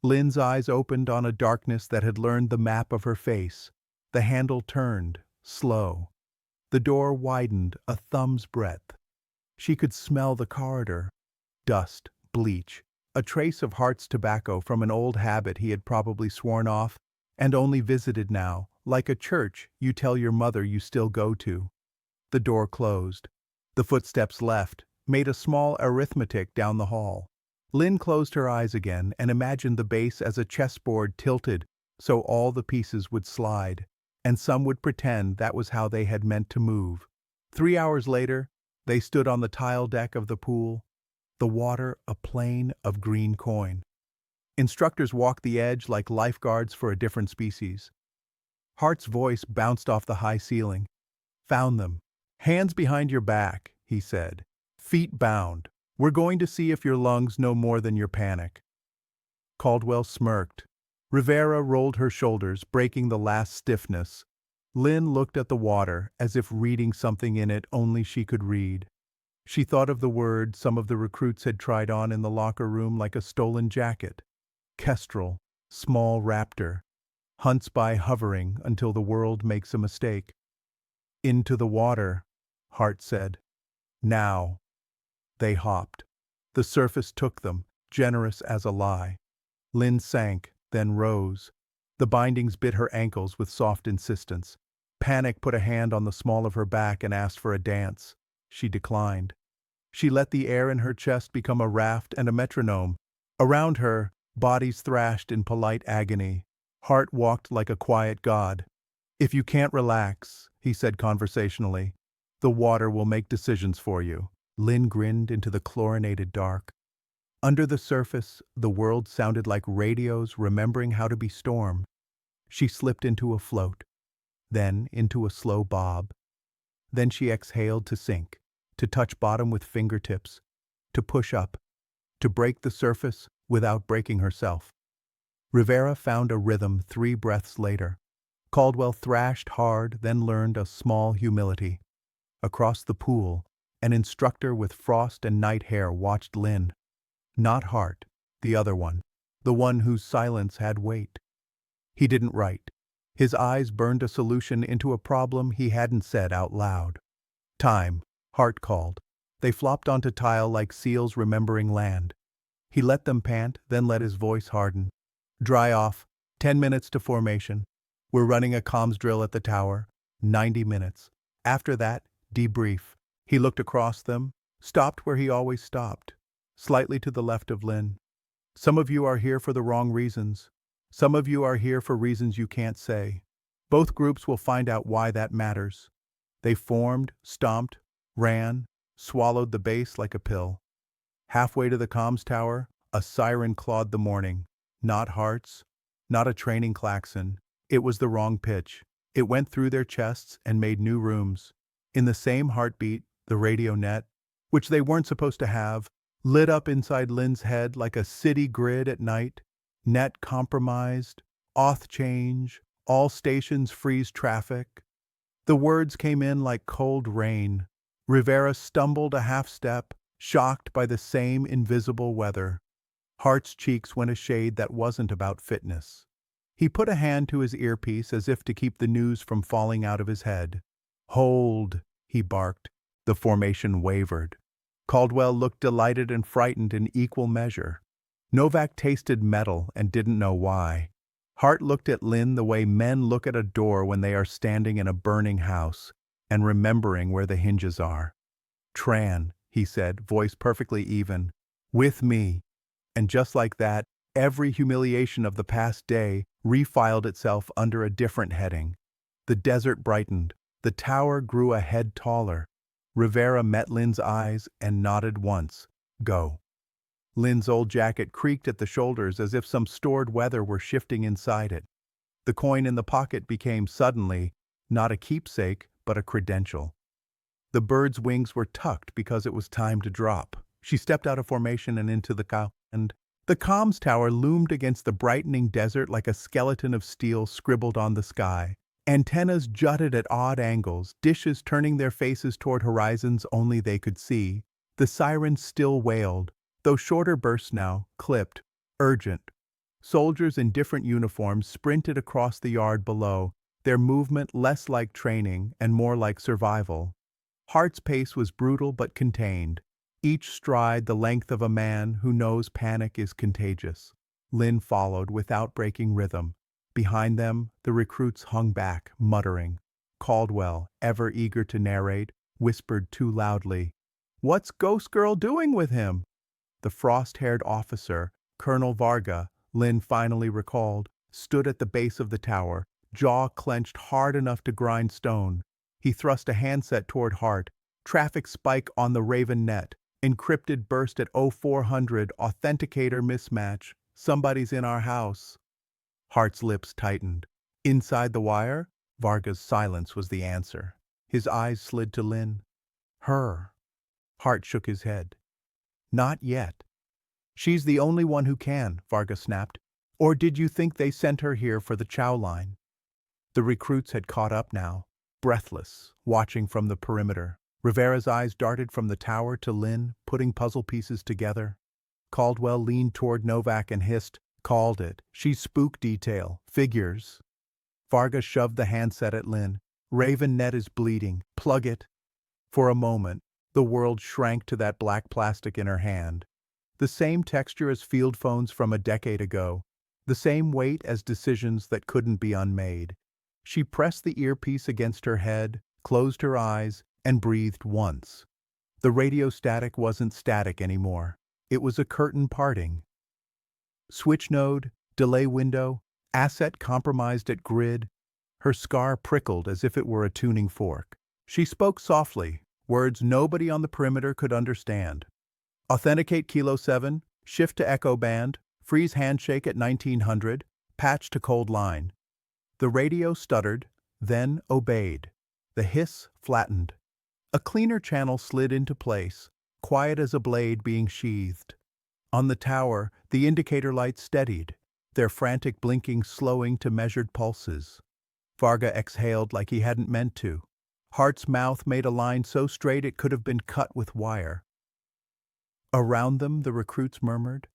Lynn's eyes opened on a darkness that had learned the map of her face. The handle turned, slow. The door widened a thumb's breadth. She could smell the corridor. Dust, bleach, a trace of Hart's tobacco from an old habit he had probably sworn off and only visited now, like a church you tell your mother you still go to. The door closed. The footsteps left, made a small arithmetic down the hall. Lynn closed her eyes again and imagined the base as a chessboard tilted so all the pieces would slide, and some would pretend that was how they had meant to move. 3 hours later, they stood on the tile deck of the pool, the water a plain of green coin. Instructors walked the edge like lifeguards for a different species. Hart's voice bounced off the high ceiling. Found them. Hands behind your back, he said. Feet bound. We're going to see if your lungs know more than your panic. Caldwell smirked. Rivera rolled her shoulders, breaking the last stiffness. Lynn looked at the water, as if reading something in it only she could read. She thought of the word some of the recruits had tried on in the locker room like a stolen jacket. Kestrel, small raptor, hunts by hovering until the world makes a mistake. Into the water, Hart said. Now. They hopped. The surface took them, generous as a lie. Lynn sank, then rose. The bindings bit her ankles with soft insistence. Panic put a hand on the small of her back and asked for a dance. She declined. She let the air in her chest become a raft and a metronome. Around her, bodies thrashed in polite agony. Hart walked like a quiet god. If you can't relax, he said conversationally, the water will make decisions for you. Lynn grinned into the chlorinated dark. Under the surface, the world sounded like radios remembering how to be stormed. She slipped into a float, then into a slow bob. Then she exhaled to sink, to touch bottom with fingertips, to push up, to break the surface without breaking herself. Rivera found a rhythm 3 breaths later. Caldwell thrashed hard, then learned a small humility. Across the pool, an instructor with frost and night hair watched Lynn. Not Hart, the other one, the one whose silence had weight. He didn't write. His eyes burned a solution into a problem he hadn't said out loud. Time, Hart called. They flopped onto tile like seals remembering land. He let them pant, then let his voice harden. Dry off. 10 minutes to formation. We're running a comms drill at the tower. 90 minutes. After that, debrief. He looked across them, stopped where he always stopped, slightly to the left of Lynn. Some of you are here for the wrong reasons. Some of you are here for reasons you can't say. Both groups will find out why that matters. They formed, stomped, ran, swallowed the base like a pill. Halfway to the comms tower, a siren clawed the morning. Not Hart's, not a training klaxon. It was the wrong pitch. It went through their chests and made new rooms. In the same heartbeat, the radio net, which they weren't supposed to have, lit up inside Lynn's head like a city grid at night. Net compromised, auth change, all stations freeze traffic. The words came in like cold rain. Rivera stumbled a half step, shocked by the same invisible weather. Hart's cheeks went a shade that wasn't about fitness. He put a hand to his earpiece as if to keep the news from falling out of his head. "Hold," he barked. The formation wavered. Caldwell looked delighted and frightened in equal measure. Novak tasted metal and didn't know why. Hart looked at Lynn the way men look at a door when they are standing in a burning house and remembering where the hinges are. "Tran," he said, voice perfectly even. "With me." And just like that, every humiliation of the past day refiled itself under a different heading. The desert brightened. The tower grew a head taller. Rivera met Lynn's eyes and nodded once. "Go." Lynn's old jacket creaked at the shoulders as if some stored weather were shifting inside it. The coin in the pocket became suddenly not a keepsake, but a credential. The bird's wings were tucked because it was time to drop. She stepped out of formation and into the cow, and the comms tower loomed against the brightening desert like a skeleton of steel scribbled on the sky. Antennas jutted at odd angles, dishes turning their faces toward horizons only they could see. The sirens still wailed, though shorter bursts now, clipped, urgent. Soldiers in different uniforms sprinted across the yard below, their movement less like training and more like survival. Hart's pace was brutal but contained, each stride the length of a man who knows panic is contagious. Lynn followed without breaking rhythm. Behind them, the recruits hung back, muttering. Caldwell, ever eager to narrate, whispered too loudly, "What's Ghost Girl doing with him?" The frost-haired officer, Colonel Varga, Lynn finally recalled, stood at the base of the tower, jaw clenched hard enough to grind stone. He thrust a handset toward Hart. "Traffic spike on the Raven net. Encrypted burst at 0400. Authenticator mismatch. Somebody's in our house." Hart's lips tightened. "Inside the wire?" Varga's silence was the answer. His eyes slid to Lynn. "Her." Hart shook his head. "Not yet." "She's the only one who can," Varga snapped. "Or did you think they sent her here for the chow line?" The recruits had caught up now, breathless, watching from the perimeter. Rivera's eyes darted from the tower to Lynn, putting puzzle pieces together. Caldwell leaned toward Novak and hissed, "Called it. She's spook detail. Figures." Varga shoved the handset at Lynn. "Raven net is bleeding. Plug it." For a moment, the world shrank to that black plastic in her hand. The same texture as field phones from a decade ago. The same weight as decisions that couldn't be unmade. She pressed the earpiece against her head, closed her eyes, and breathed once. The radio static wasn't static anymore. It was a curtain parting. Switch node, delay window, asset compromised at grid. Her scar prickled as if it were a tuning fork. She spoke softly, words nobody on the perimeter could understand. "Authenticate Kilo 7, shift to echo band, freeze handshake at 1900, patch to cold line." The radio stuttered, then obeyed. The hiss flattened. A cleaner channel slid into place, quiet as a blade being sheathed. On the tower, the indicator lights steadied, their frantic blinking slowing to measured pulses. Varga exhaled like he hadn't meant to. Hart's mouth made a line so straight it could have been cut with wire. Around them, the recruits murmured.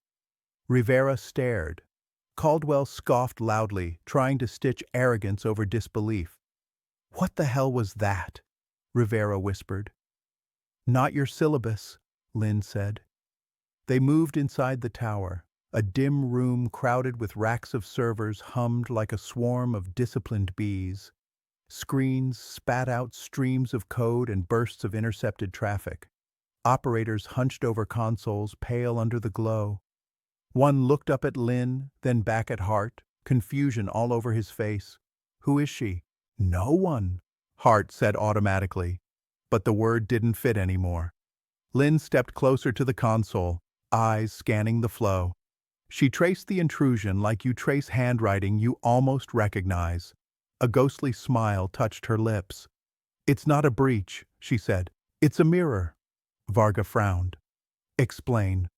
Rivera stared. Caldwell scoffed loudly, trying to stitch arrogance over disbelief. "What the hell was that?" Rivera whispered. "Not your syllabus," Lynn said. They moved inside the tower. A dim room crowded with racks of servers hummed like a swarm of disciplined bees. Screens spat out streams of code and bursts of intercepted traffic. Operators hunched over consoles, pale under the glow. One looked up at Lynn, then back at Hart, confusion all over his face. "Who is she?" "No one," Hart said automatically. But the word didn't fit anymore. Lynn stepped closer to the console, eyes scanning the flow. She traced the intrusion like you trace handwriting you almost recognize. A ghostly smile touched her lips. "It's not a breach," she said. "It's a mirror." Varga frowned. "Explain."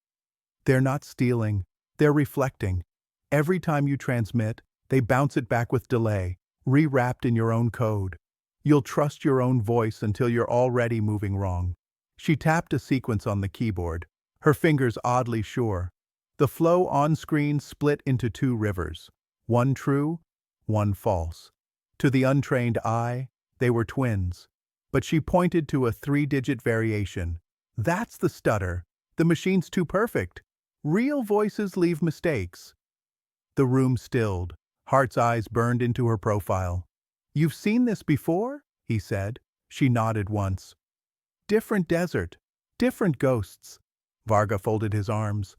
"They're not stealing. They're reflecting. Every time you transmit, they bounce it back with delay, rewrapped in your own code. You'll trust your own voice until you're already moving wrong." She tapped a sequence on the keyboard, her fingers oddly sure. The flow on screen split into two rivers. One true, one false. To the untrained eye, they were twins. But she pointed to a three-digit variation. That's the stutter. The machine's too perfect. Real voices leave mistakes. The room stilled. Hart's eyes burned into her profile. "You've seen this before?" he said. She nodded once. "Different desert. Different ghosts." Varga folded his arms.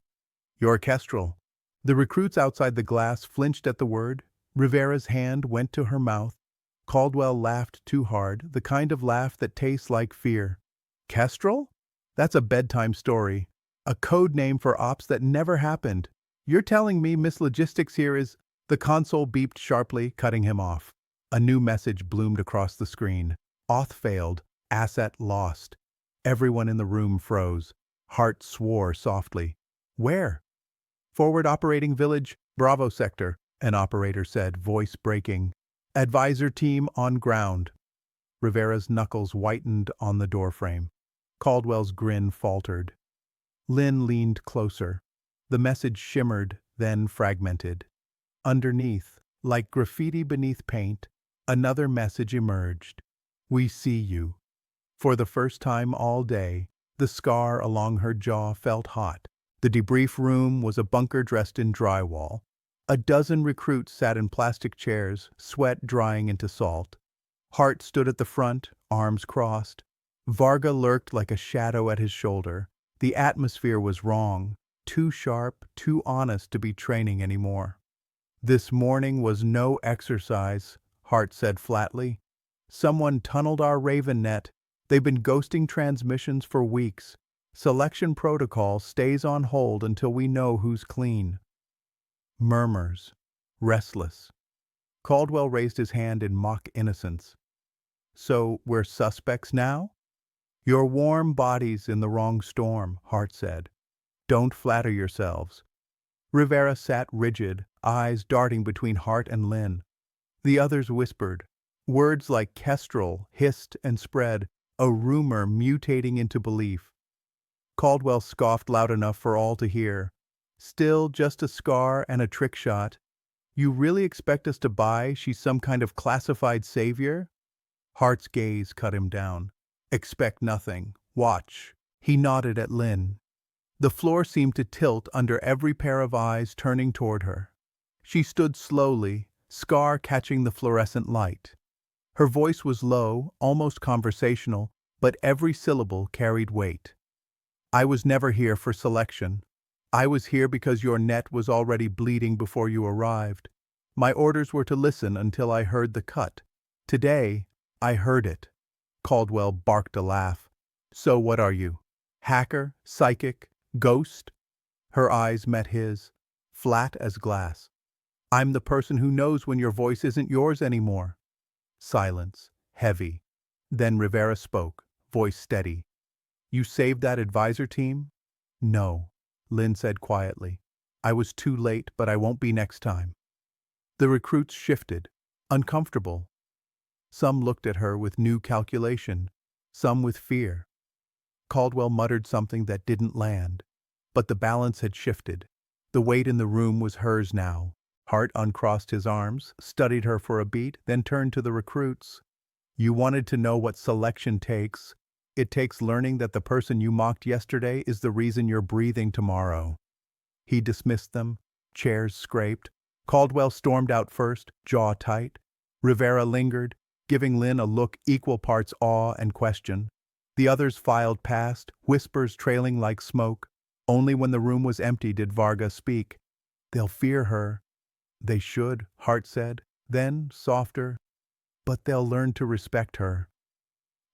"You're orchestral." The recruits outside the glass flinched at the word. Rivera's hand went to her mouth. Caldwell laughed too hard, the kind of laugh that tastes like fear. "Kestrel? That's a bedtime story. A code name for ops that never happened. You're telling me Miss Logistics here is—" The console beeped sharply, cutting him off. A new message bloomed across the screen. Auth failed. Asset lost. Everyone in the room froze. Hart swore softly. "Where?" "Forward operating village, Bravo sector," an operator said, voice breaking. "Advisor team on ground." Rivera's knuckles whitened on the doorframe. Caldwell's grin faltered. Lynn leaned closer. The message shimmered, then fragmented. Underneath, like graffiti beneath paint, another message emerged. "We see you." For the first time all day, the scar along her jaw felt hot. The debrief room was a bunker dressed in drywall. A dozen recruits sat in plastic chairs, sweat drying into salt. Hart stood at the front, arms crossed. Varga lurked like a shadow at his shoulder. The atmosphere was wrong, too sharp, too honest to be training anymore. "This morning was no exercise," Hart said flatly. "Someone tunneled our Raven net. They've been ghosting transmissions for weeks. Selection protocol stays on hold until we know who's clean." Murmurs. Restless. Caldwell raised his hand in mock innocence. "So we're suspects now?" "You're warm bodies in the wrong storm," Hart said. "Don't flatter yourselves." Rivera sat rigid, eyes darting between Hart and Lynn. The others whispered. Words like kestrel hissed and spread, a rumor mutating into belief. Caldwell scoffed loud enough for all to hear. "Still just a scar and a trick shot. You really expect us to buy she's some kind of classified savior?" Hart's gaze cut him down. "Expect nothing. Watch." He nodded at Lynn. The floor seemed to tilt under every pair of eyes turning toward her. She stood slowly, scar catching the fluorescent light. Her voice was low, almost conversational, but every syllable carried weight. "I was never here for selection. I was here because your net was already bleeding before you arrived. My orders were to listen until I heard the cut. Today, I heard it." Caldwell barked a laugh. "So what are you? Hacker? Psychic? Ghost?" Her eyes met his, flat as glass. "I'm the person who knows when your voice isn't yours anymore." Silence, heavy. Then Rivera spoke, voice steady. "You saved that advisor team?" "No," Lynn said quietly. "I was too late, but I won't be next time." The recruits shifted, uncomfortable. Some looked at her with new calculation, some with fear. Caldwell muttered something that didn't land. But the balance had shifted. The weight in the room was hers now. Hart uncrossed his arms, studied her for a beat, then turned to the recruits. "You wanted to know what selection takes. It takes learning that the person you mocked yesterday is the reason you're breathing tomorrow." He dismissed them. Chairs scraped. Caldwell stormed out first, jaw tight. Rivera lingered, giving Lynn a look equal parts awe and question. The others filed past, whispers trailing like smoke. Only when the room was empty did Varga speak. "They'll fear her." "They should," Hart said. Then, softer, "But they'll learn to respect her."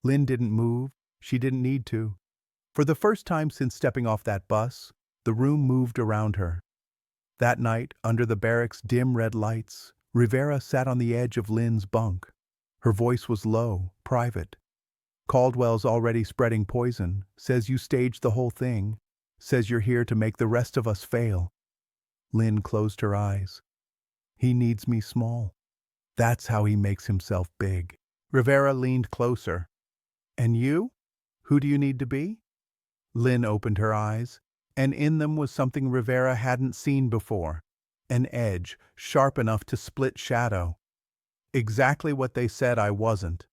Lynn didn't move. She didn't need to. For the first time since stepping off that bus, the room moved around her. That night, under the barracks' dim red lights, Rivera sat on the edge of Lynn's bunk. Her voice was low, private. "Caldwell's already spreading poison, says you staged the whole thing, says you're here to make the rest of us fail." Lynn closed her eyes. "He needs me small. That's how he makes himself big." Rivera leaned closer. "And you? Who do you need to be?" Lynn opened her eyes, and in them was something Rivera hadn't seen before. An edge, sharp enough to split shadow. Exactly what they said I wasn't.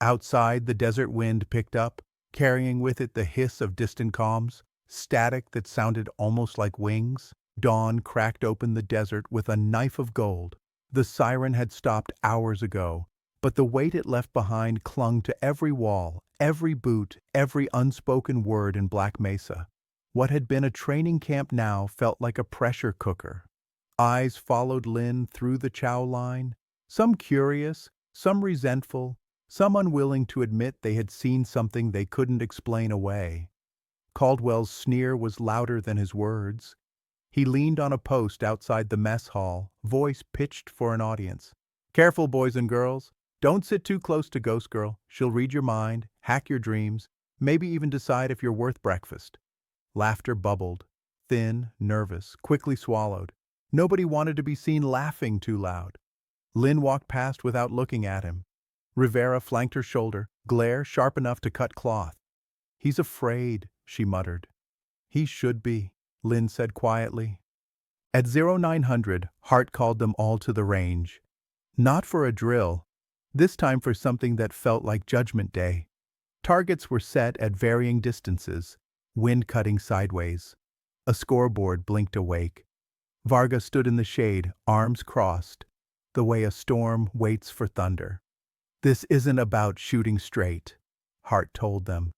Outside, the desert wind picked up, carrying with it the hiss of distant calms, static that sounded almost like wings. Dawn cracked open the desert with a knife of gold. The siren had stopped hours ago, but the weight it left behind clung to every wall, every boot, every unspoken word in Black Mesa. What had been a training camp now felt like a pressure cooker. Eyes followed Lynn through the chow line, some curious, some resentful, some unwilling to admit they had seen something they couldn't explain away. Caldwell's sneer was louder than his words. He leaned on a post outside the mess hall, voice pitched for an audience. "Careful, boys and girls. Don't sit too close to Ghost Girl. She'll read your mind, hack your dreams, maybe even decide if you're worth breakfast." Laughter bubbled, thin, nervous, quickly swallowed. Nobody wanted to be seen laughing too loud. Lynn walked past without looking at him. Rivera flanked her shoulder, glare sharp enough to cut cloth. "He's afraid," she muttered. "He should be," Lynn said quietly. At 0900, Hart called them all to the range. Not for a drill, this time for something that felt like Judgment Day. Targets were set at varying distances, wind cutting sideways. A scoreboard blinked awake. Varga stood in the shade, arms crossed, the way a storm waits for thunder. "This isn't about shooting straight," Hart told them.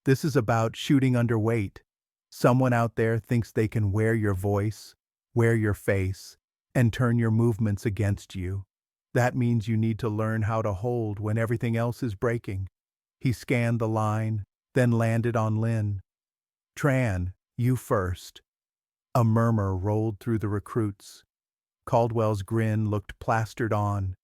"This is about shooting under weight. Someone out there thinks they can wear your voice, wear your face, and turn your movements against you. That means you need to learn how to hold when everything else is breaking." He scanned the line, then landed on Lynn. "Tran, you first." A murmur rolled through the recruits. Caldwell's grin looked plastered on.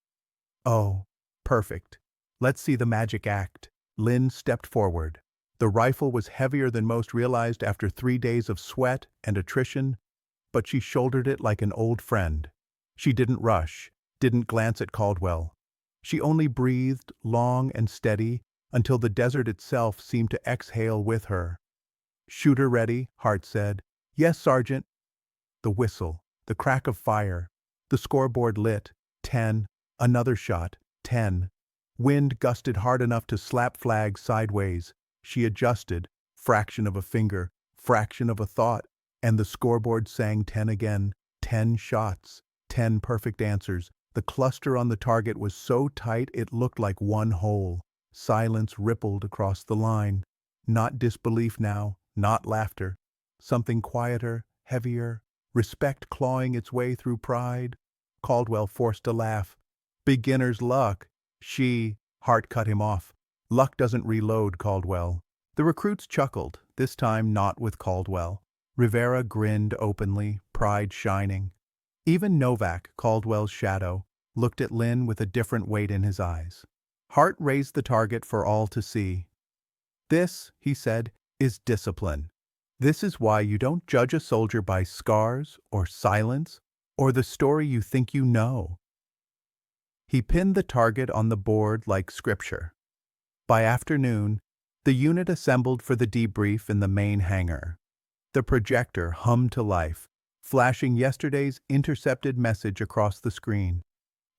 "Oh, perfect. Let's see the magic act." Lynn stepped forward. The rifle was heavier than most realized after 3 days of sweat and attrition, but she shouldered it like an old friend. She didn't rush, didn't glance at Caldwell. She only breathed, long and steady, until the desert itself seemed to exhale with her. "Shooter ready," Hart said. "Yes, Sergeant." The whistle, the crack of fire, the scoreboard lit. 10. Another shot. 10. Wind gusted hard enough to slap flags sideways. She adjusted, fraction of a finger, fraction of a thought, and the scoreboard sang 10 again. 10 shots. 10 perfect answers. The cluster on the target was so tight it looked like one hole. Silence rippled across the line. Not disbelief now, not laughter. Something quieter, heavier, respect clawing its way through pride. Caldwell forced a laugh. "Beginner's luck." Hart cut him off. "Luck doesn't reload, Caldwell." The recruits chuckled, this time not with Caldwell. Rivera grinned openly, pride shining. Even Novak, Caldwell's shadow, looked at Lynn with a different weight in his eyes. Hart raised the target for all to see. "This," he said, "is discipline. This is why you don't judge a soldier by scars or silence or the story you think you know." He pinned the target on the board like scripture. By afternoon, the unit assembled for the debrief in the main hangar. The projector hummed to life, flashing yesterday's intercepted message across the screen.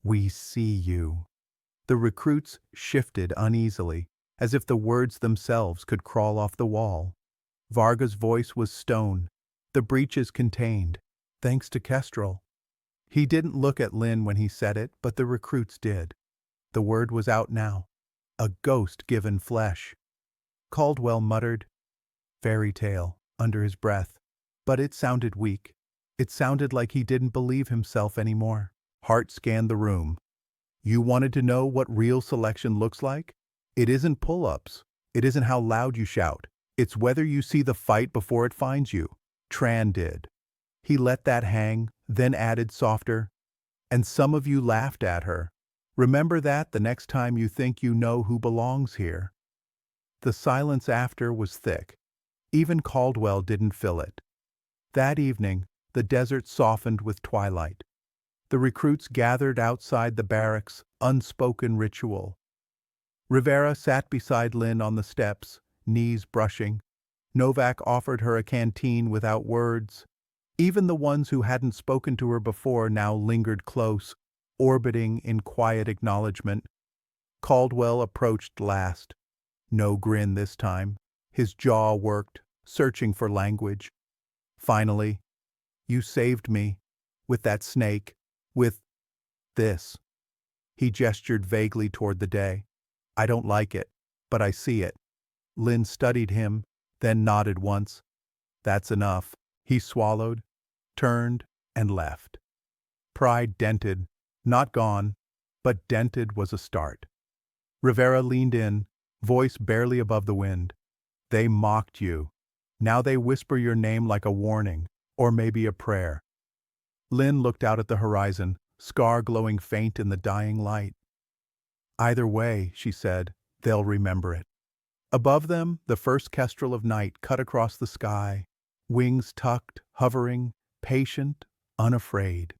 "We see you." The recruits shifted uneasily, as if the words themselves could crawl off the wall. Varga's voice was stone, the breaches contained, thanks to Kestrel. He didn't look at Lynn when he said it, but the recruits did. The word was out now. A ghost given flesh. Caldwell muttered, "Fairy tale," under his breath, but it sounded weak. It sounded like he didn't believe himself anymore. Hart scanned the room. "You wanted to know what real selection looks like? It isn't pull-ups. It isn't how loud you shout. It's whether you see the fight before it finds you." Tran did. He let that hang, then added softer, "And some of you laughed at her. Remember that the next time you think you know who belongs here." The silence after was thick. Even Caldwell didn't fill it. That evening, the desert softened with twilight. The recruits gathered outside the barracks, unspoken ritual. Rivera sat beside Lynn on the steps, knees brushing. Novak offered her a canteen without words. Even the ones who hadn't spoken to her before now lingered close, orbiting in quiet acknowledgement. Caldwell approached last. No grin this time. His jaw worked, searching for language. Finally, "You saved me. With that snake. With this." He gestured vaguely toward the day. "I don't like it, but I see it." Lynn studied him, then nodded once. "That's enough." He swallowed, turned, and left. Pride dented, not gone, but dented was a start. Rivera leaned in, voice barely above the wind. "They mocked you. Now they whisper your name like a warning, or maybe a prayer." Lynn looked out at the horizon, scar glowing faint in the dying light. "Either way," she said, "they'll remember it." Above them, the first kestrel of night cut across the sky, wings tucked, hovering, patient, unafraid.